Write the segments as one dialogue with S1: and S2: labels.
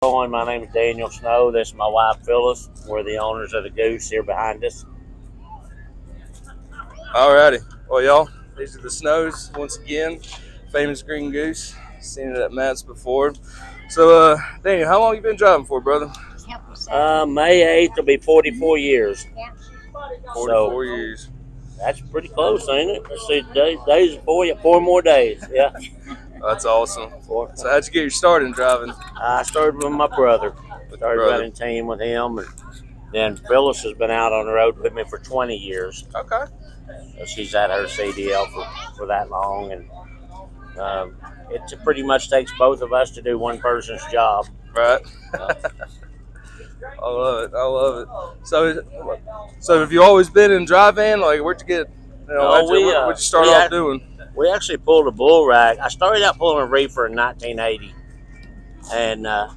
S1: My name is Daniel Snow. This is my wife Phyllis. We're the owners of the Goose here behind us.
S2: Alrighty. Well, y'all, these are the Snows once again. Famous Green Goose. Seen it at Matt's before. So, Daniel, how long you been driving for, brother?
S1: May 8th will be 44 years.
S3: Yeah.
S2: 44 years.
S1: That's pretty close, ain't it? Let's see, days for you, 4 more days. Yeah.
S2: That's awesome.
S1: Four.
S2: So, how'd you get your start in driving?
S1: I started with my brother. Started
S2: brother.
S1: running team with him, and then Phyllis has been out on the road with me for 20 years.
S2: Okay.
S1: So she's had her CDL for that long, and it pretty much takes both of us to do one person's job.
S2: Right. I love it. I love it. So have you always been in dry van? Like, where'd you get? What'd you start off doing?
S1: We actually pulled a bull rack. I started out pulling a reefer in 1980, and I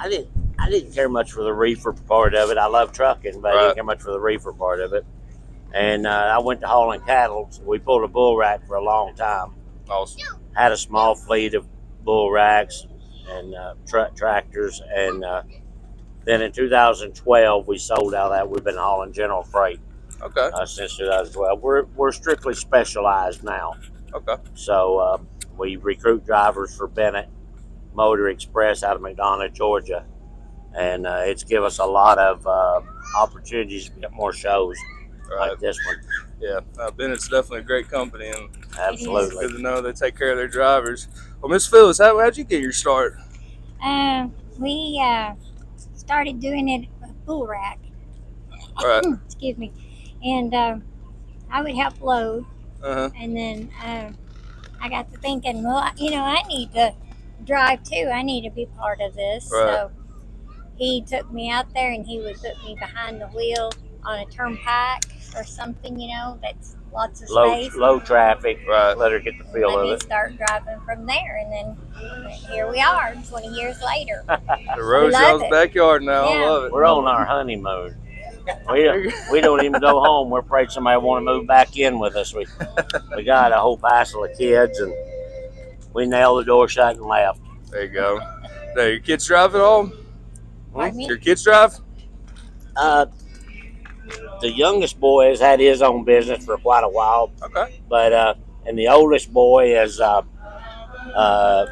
S1: didn't care much for the reefer part of it. I love trucking, but I didn't care much for the reefer part of it. And I went to hauling cattle. So we pulled a bull rack for a long time.
S2: Awesome.
S1: Had a small fleet of bull racks and tractors, and then in 2012 we sold out of that. We've been hauling general freight.
S2: Okay.
S1: Since 2012, we're strictly specialized now.
S2: Okay.
S1: So we recruit drivers for Bennett Motor Express out of McDonough, Georgia, and it's given us a lot of opportunities to get more shows like this one.
S2: Yeah, Bennett's definitely a great company, and
S1: Absolutely.
S2: it's good to know they take care of their drivers. Well, Miss Phyllis, how'd you get your start?
S3: We started doing it with bull rack.
S2: Right.
S3: Excuse me. And I would help load. And then I got to thinking, well, I need to drive too. I need to be part of this.
S2: Right.
S3: So he took me out there, and he would put me behind the wheel on a turnpike or something, that's lots of space.
S1: Low traffic.
S2: Right.
S1: Let her get the feel
S3: Let
S1: of
S3: me
S1: it.
S3: start driving from there, and then here we are 20 years later.
S2: The road's y'all's backyard now.
S3: Yeah.
S2: I love it.
S1: We're on our honeymoon. We don't even go home. We're afraid somebody want to move back in with us. We got a whole passel of kids, and we nailed the door shut and left.
S2: There you go. Now, your kids drive at all?
S3: Pardon me?
S2: Your kids drive?
S1: The youngest boy has had his own business for quite a while.
S2: Okay.
S1: But and the oldest boy is in a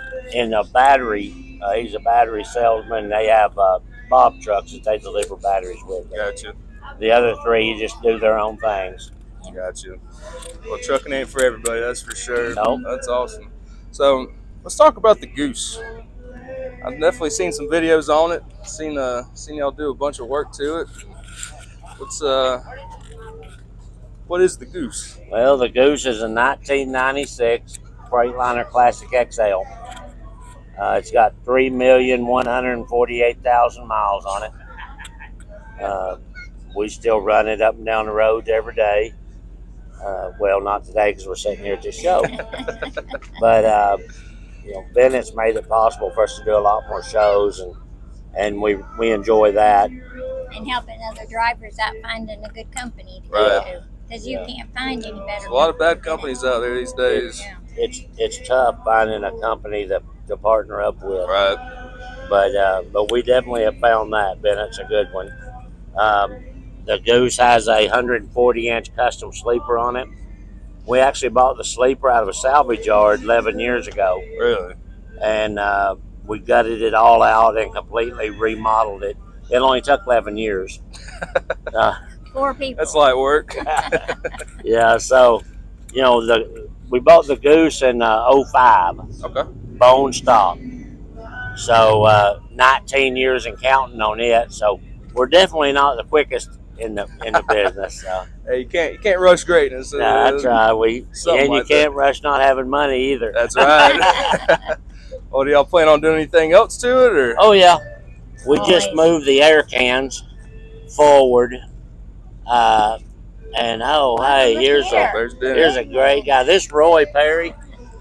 S1: battery. He's a battery salesman. They have Bob trucks that they deliver batteries with.
S2: Gotcha.
S1: The other three just do their own things.
S2: Gotcha. Well, trucking ain't for everybody, that's for sure.
S1: Nope.
S2: That's awesome. So let's talk about the Goose. I've definitely seen some videos on it. Seen y'all do a bunch of work to it. What is the Goose?
S1: Well, the Goose is a 1996 Freightliner Classic XL. It's got 3,148,000 miles on it. We still run it up and down the roads every day. Well, not today because we're sitting here at this show. But Bennett's made it possible for us to do a lot more shows, and we enjoy that.
S3: And helping other drivers out finding a good company to
S2: Right.
S3: go to, because you can't find any better.
S2: There's a lot of bad companies out there these days.
S3: Yeah.
S1: It's tough finding a company to partner up with.
S2: Right.
S1: But we definitely have found that Bennett's a good one. The Goose has a 140-inch custom sleeper on it. We actually bought the sleeper out of a salvage yard 11 years ago.
S2: Really?
S1: And we gutted it all out and completely remodeled it. It only took 11 years.
S3: 4 people.
S2: That's light work.
S1: Yeah, so, we bought the Goose in 05.
S2: Okay.
S1: Bone stock. So 19 years and counting on it. So we're definitely not the quickest in the business.
S2: Hey, you can't rush greatness.
S1: That's right. You can't rush not having money either.
S2: That's right. Well, do y'all plan on doing anything else to it, or?
S1: Oh yeah, we
S3: Always.
S1: just moved the air cans forward. And hey, here's a great guy. This Roy Perry.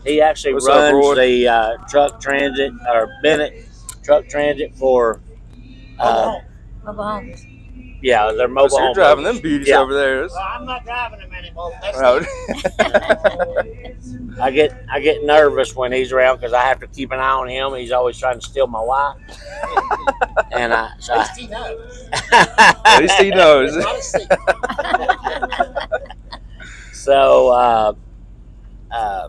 S1: He actually
S2: What's
S1: runs
S2: up, Roy?
S1: the truck transit or Bennett truck transit for
S3: Mobile homes.
S1: Yeah, they're mobile
S2: So you're
S1: home
S2: driving
S1: movers.
S2: them beauties
S1: Yeah.
S2: over there.
S1: Well, I'm not driving them anymore.
S2: Oh.
S1: I get nervous when he's around because I have to keep an eye on him. He's always trying to steal my wife. And
S4: At least he knows.
S2: At least he knows.
S4: It's not a secret.
S1: So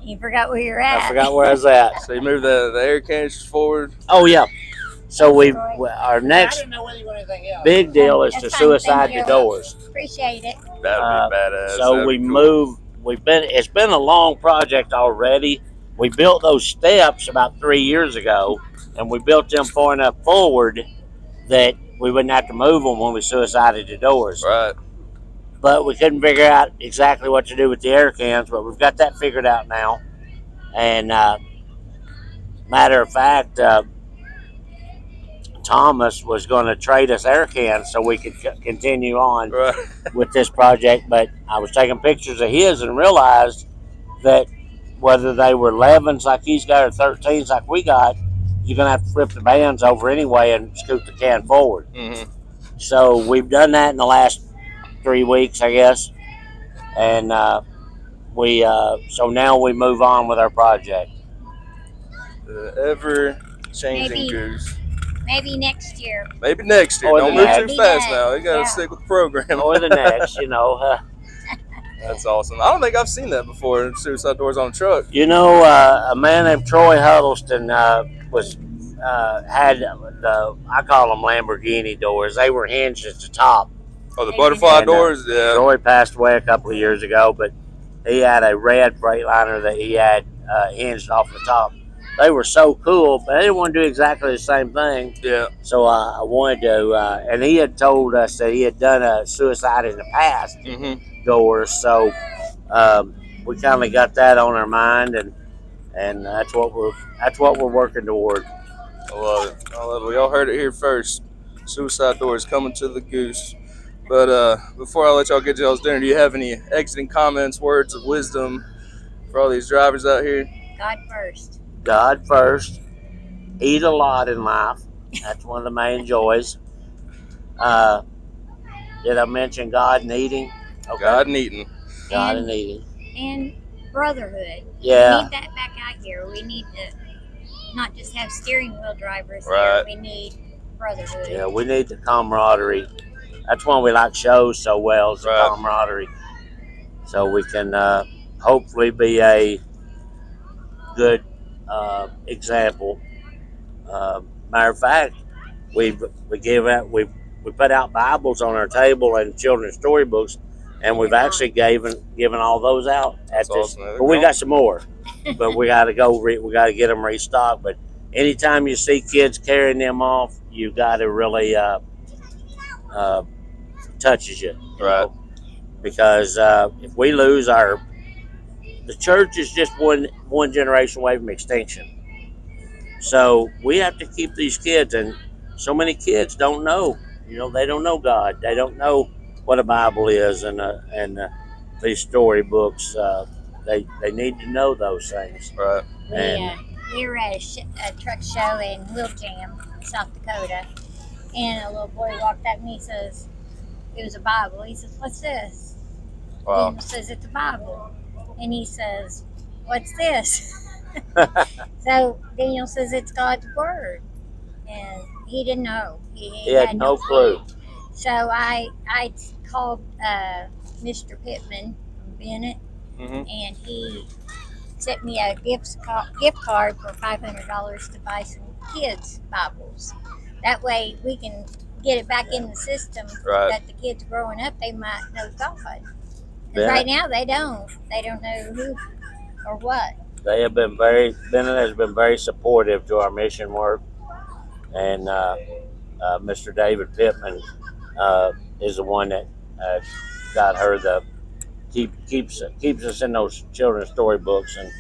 S3: You forgot where you're at.
S1: I forgot where I was at.
S2: So you move the air canisters forward.
S1: Oh yeah. So our
S4: I
S1: next
S4: didn't know whether you wanted anything else.
S1: big deal is
S3: That's
S1: to
S3: fine,
S1: suicide
S3: thank
S1: the
S3: you.
S1: doors.
S3: Appreciate it.
S2: That'd be badass.
S1: So
S2: That'd
S1: we
S2: be cool.
S1: moved. It's been a long project already. We built those steps about 3 years ago, and we built them far enough forward that we wouldn't have to move them when we suicided the doors.
S2: Right.
S1: But we couldn't figure out exactly what to do with the air cans, but we've got that figured out now. And matter of fact, Thomas was going to trade us air cans so we could continue on
S2: Right.
S1: with this project, but I was taking pictures of his and realized that whether they were 11s like he's got or 13s like we got, you're going to have to flip the bands over anyway and scoot the can forward.
S2: Mm-hmm.
S1: So we've done that in the last 3 weeks, I guess, and so now we move on with our project.
S2: The ever-changing Goose.
S3: Maybe next year.
S2: Maybe next year.
S1: Or
S2: Don't
S1: the
S2: move too
S3: next.
S2: fast now. You got to
S3: Yeah.
S2: stick with the program.
S1: Or the next,
S2: That's awesome. I don't think I've seen that before. Suicide doors on a truck.
S1: A man named Troy Huddleston had I call them Lamborghini doors. They were hinged at the top.
S2: Oh, the butterfly
S1: And,
S2: doors. Yeah.
S1: Troy passed away a couple of years ago, but he had a red Freightliner that he had hinged off the top. They were so cool, but they didn't want to do exactly the same thing.
S2: Yeah.
S1: So I wanted to, and he had told us that he had done a suicide in the past
S2: Mm-hmm.
S1: doors. So we kind of got that on our mind, and that's what we're working toward.
S2: I love it. I love it. We all heard it here first. Suicide doors coming to the Goose. But before I let y'all get y'all's dinner, do you have any exiting comments, words of wisdom for all these drivers out here?
S3: God first.
S1: God first. Eat a lot in life. That's one of the main joys. Did I mention God and eating? Okay.
S2: God and eating.
S1: God and eating.
S3: And brotherhood.
S1: Yeah.
S3: We need that back out here. We need to not just have steering wheel drivers
S2: Right.
S3: here. We need brotherhood.
S1: Yeah, we need the camaraderie. That's why we like shows so well, is the
S2: Right.
S1: camaraderie. So we can hopefully be a good example. Matter of fact, we put out Bibles on our table and children's storybooks, and we've actually given all those out at
S2: That's
S1: this.
S2: awesome.
S1: But we got some more, but we got to go. We got to get them restocked. But anytime you see kids carrying them off, you got to really touches you,
S2: Right.
S1: because if we lose the church is just one generation away from extinction. So we have to keep these kids, and so many kids don't know. They don't know God. They don't know what a Bible is, and these storybooks. They need to know those things.
S2: Right.
S1: And
S3: We were at a truck show in Wheel Jam, South Dakota, and a little boy walked up and he says, it was a Bible. He says, "What's this?"
S2: Wow.
S3: Daniel says, "It's a Bible." And he says, "What's this?" So Daniel says, "It's God's Word." And he didn't know.
S1: he had no clue.
S3: So I called Mr. Pittman from Bennett,
S2: Mm-hmm.
S3: and he sent me a gift card for $500 to buy some kids' Bibles. That way we can get it back in the system,
S2: Right.
S3: that the kids growing up, they might know God. 'Cause
S1: Yeah.
S3: right now they don't. They don't know who or what.
S1: Bennett has been very supportive to our mission work, and Mr. David Pittman is the one that got her keeps us in those children's storybooks, and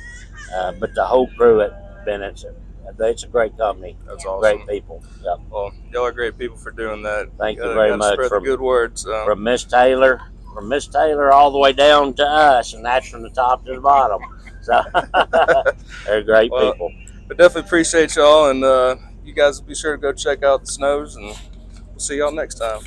S1: but the whole crew at Bennett's, it's a great company.
S2: That's awesome.
S1: Great people. Yep.
S2: Well, y'all are great people for doing that.
S1: Thank you very much.
S2: Spread the good words.
S1: From Miss Taylor all the way down to us, and that's from the top to the bottom. So they're great people.
S2: But definitely appreciate y'all, and you guys be sure to go check out the Snows, and we'll see y'all next time.